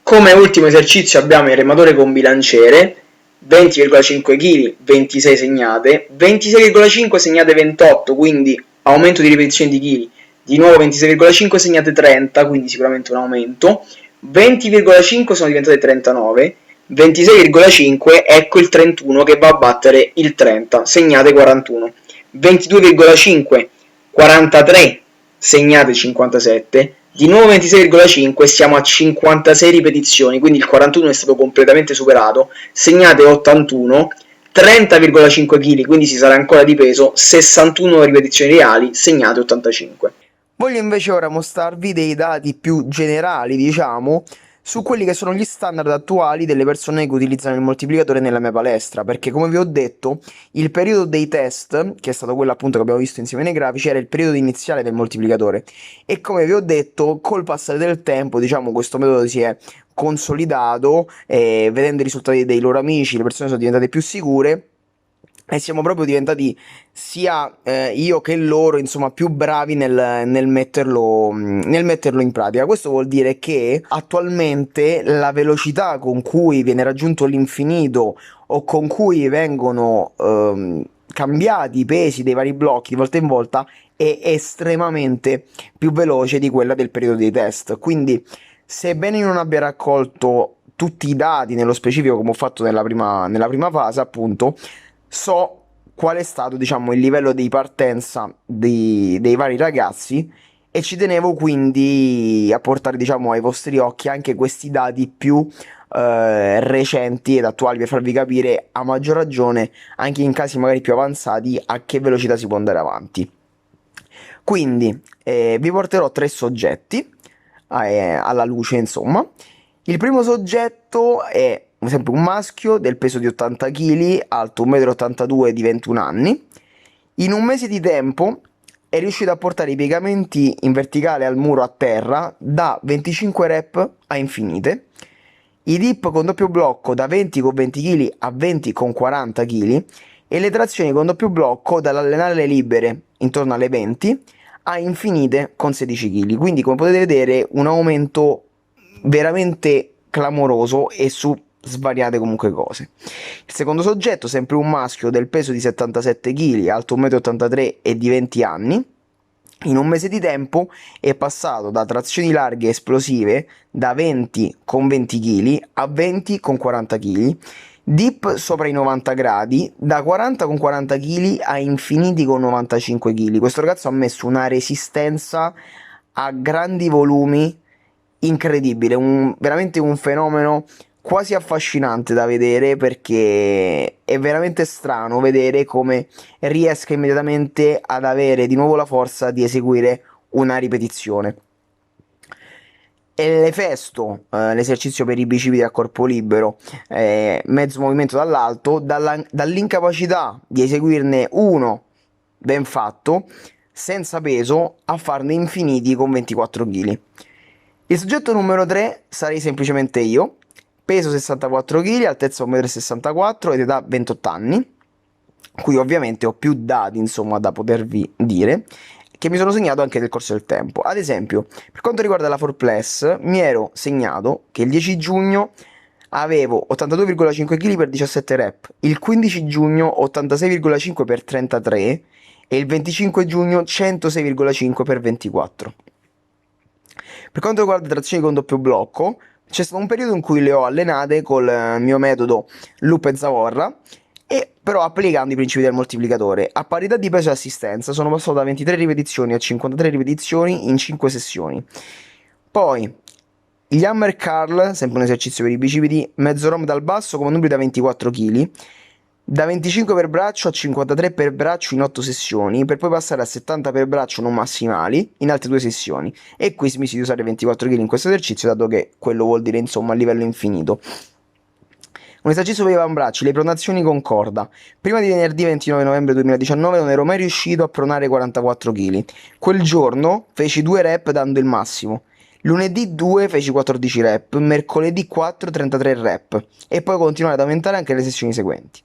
Come ultimo esercizio abbiamo il rematore con bilanciere, 20,5 kg, 26 segnate, 26,5 segnate 28, quindi aumento di ripetizioni di chili, di nuovo 26,5 segnate 30, quindi sicuramente un aumento, 20,5 sono diventate 39, 26,5 ecco il 31 che va a battere il 30, segnate 41, 22,5, 43, segnate 57, di nuovo 26,5 siamo a 56 ripetizioni, quindi il 41 è stato completamente superato, segnate 81, 30,5 kg, quindi si sarà ancora di peso, 61 ripetizioni reali, segnate 85. Voglio invece ora mostrarvi dei dati più generali, diciamo, su quelli che sono gli standard attuali delle persone che utilizzano il moltiplicatore nella mia palestra, perché come vi ho detto, il periodo dei test, che è stato quello appunto che abbiamo visto insieme nei grafici, era il periodo iniziale del moltiplicatore e come vi ho detto, col passare del tempo, diciamo, questo metodo si è consolidato e vedendo i risultati dei loro amici, le persone sono diventate più sicure e siamo proprio diventati sia io che loro, insomma, più bravi nel metterlo in pratica. Questo vuol dire che attualmente la velocità con cui viene raggiunto l'infinito o con cui vengono cambiati i pesi dei vari blocchi di volta in volta è estremamente più veloce di quella del periodo dei test. Quindi, sebbene io non abbia raccolto tutti i dati nello specifico come ho fatto nella prima fase, appunto, so qual è stato, diciamo, il livello di partenza dei vari ragazzi e ci tenevo quindi a portare, diciamo, ai vostri occhi anche questi dati più recenti ed attuali per farvi capire a maggior ragione, anche in casi magari più avanzati, a che velocità si può andare avanti. Quindi vi porterò tre soggetti alla luce, insomma. Il primo soggetto è ad esempio un maschio del peso di 80 kg, alto 1,82 m, di 21 anni. In un mese di tempo è riuscito a portare i piegamenti in verticale al muro a terra da 25 rep a infinite, i dip con doppio blocco da 20 con 20 kg a 20 con 40 kg e le trazioni con doppio blocco dall'allenare le libere intorno alle 20 a infinite con 16 kg. Quindi, come potete vedere, un aumento veramente clamoroso e su svariate comunque cose. Il secondo soggetto, sempre un maschio del peso di 77 kg, alto 1,83 m e di 20 anni, in un mese di tempo è passato da trazioni larghe esplosive da 20 con 20 kg a 20 con 40 kg, dip sopra i 90 gradi, da 40 con 40 kg a infiniti con 95 kg. Questo ragazzo ha messo una resistenza a grandi volumi incredibile, veramente un fenomeno quasi affascinante da vedere, perché è veramente strano vedere come riesca immediatamente ad avere di nuovo la forza di eseguire una ripetizione. E l'Efesto, l'esercizio per i bicipiti a corpo libero, mezzo movimento dall'alto, dall'incapacità di eseguirne uno ben fatto, senza peso, a farne infiniti con 24 kg. Il soggetto numero 3 sarei semplicemente io, peso 64 kg, altezza 1,64 m ed età 28 anni, qui ovviamente ho più dati, insomma, da potervi dire, che mi sono segnato anche nel corso del tempo. Ad esempio, per quanto riguarda la 4Plus, mi ero segnato che il 10 giugno avevo 82,5 kg per 17 rep, il 15 giugno 86,5 per 33 e il 25 giugno 106,5 per 24. Per quanto riguarda le trazioni con doppio blocco, c'è stato un periodo in cui le ho allenate col mio metodo Loop e Zavorra, e però applicando i principi del moltiplicatore. A parità di peso e assistenza sono passato da 23 ripetizioni a 53 ripetizioni in 5 sessioni. Poi gli hammer curl, sempre un esercizio per i bicipiti, mezzo rom dal basso con manubri da 24 kg, da 25 per braccio a 53 per braccio in 8 sessioni, per poi passare a 70 per braccio non massimali in altre 2 sessioni. E qui smisi di usare 24 kg in questo esercizio, dato che quello vuol dire, insomma, a livello infinito. Un esercizio per i avambracci, le pronazioni con corda. Prima di venerdì 29 novembre 2019 non ero mai riuscito a pronare 44 kg. Quel giorno feci 2 rep dando il massimo. Lunedì 2 feci 14 rep, mercoledì 4 33 rep e poi continuare ad aumentare anche le sessioni seguenti.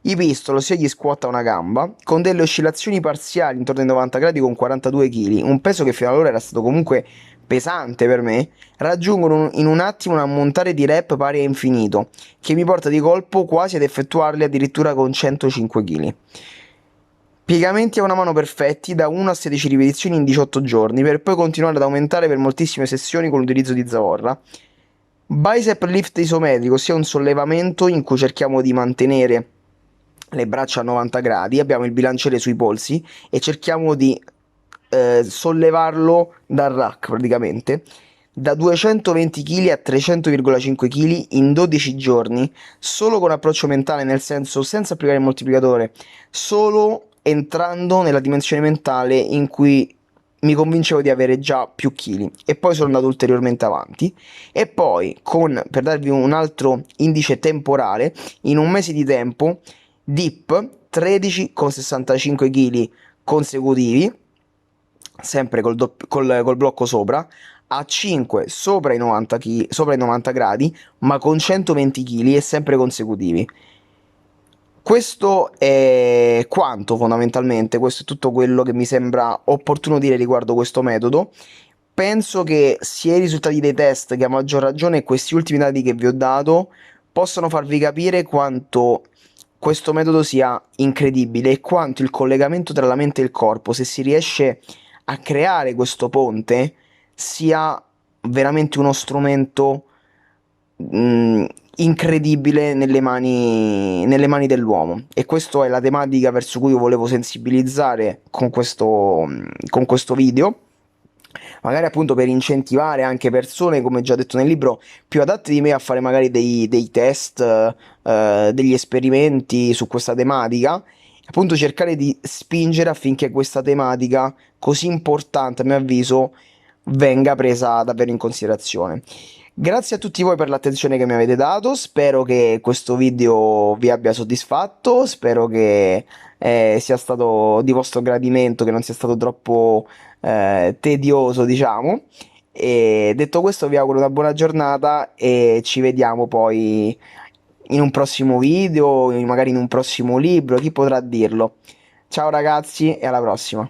I pistol, ossia gli squat a una gamba, con delle oscillazioni parziali intorno ai 90 gradi con 42 kg, un peso che fino ad allora era stato comunque pesante per me, raggiungono in un attimo un ammontare di rep pari a infinito, che mi porta di colpo quasi ad effettuarli addirittura con 105 kg. Piegamenti a una mano perfetti da 1 a 16 ripetizioni in 18 giorni, per poi continuare ad aumentare per moltissime sessioni con l'utilizzo di Zavorra. Bicep lift isometrico, ossia un sollevamento in cui cerchiamo di mantenere le braccia a 90 gradi, abbiamo il bilanciere sui polsi e cerchiamo di sollevarlo dal rack praticamente da 220 kg a 300,5 kg in 12 giorni, solo con approccio mentale, nel senso senza applicare il moltiplicatore, solo entrando nella dimensione mentale in cui mi convincevo di avere già più chili, e poi sono andato ulteriormente avanti. E poi, per darvi un altro indice temporale, in un mese di tempo dip 13 con 65 kg consecutivi, sempre col blocco sopra, a 5 sopra i 90 gradi, ma con 120 kg e sempre consecutivi. Questo è quanto, fondamentalmente, questo è tutto quello che mi sembra opportuno dire riguardo questo metodo. Penso che sia i risultati dei test che a maggior ragione questi ultimi dati che vi ho dato possano farvi capire quanto questo metodo sia incredibile e quanto il collegamento tra la mente e il corpo, se si riesce a creare questo ponte, sia veramente uno strumento incredibile nelle mani dell'uomo. E questa è la tematica verso cui io volevo sensibilizzare con questo video. magari appunto per incentivare anche persone, come già detto nel libro, più adatte di me a fare magari dei test, degli esperimenti su questa tematica, appunto cercare di spingere affinché questa tematica così importante, a mio avviso, venga presa davvero in considerazione. Grazie a tutti voi per l'attenzione che mi avete dato, spero che questo video vi abbia soddisfatto, spero che sia stato di vostro gradimento, che non sia stato troppo tedioso, diciamo. E detto questo, vi auguro una buona giornata e ci vediamo poi in un prossimo video, magari in un prossimo libro, chi potrà dirlo. Ciao ragazzi e alla prossima.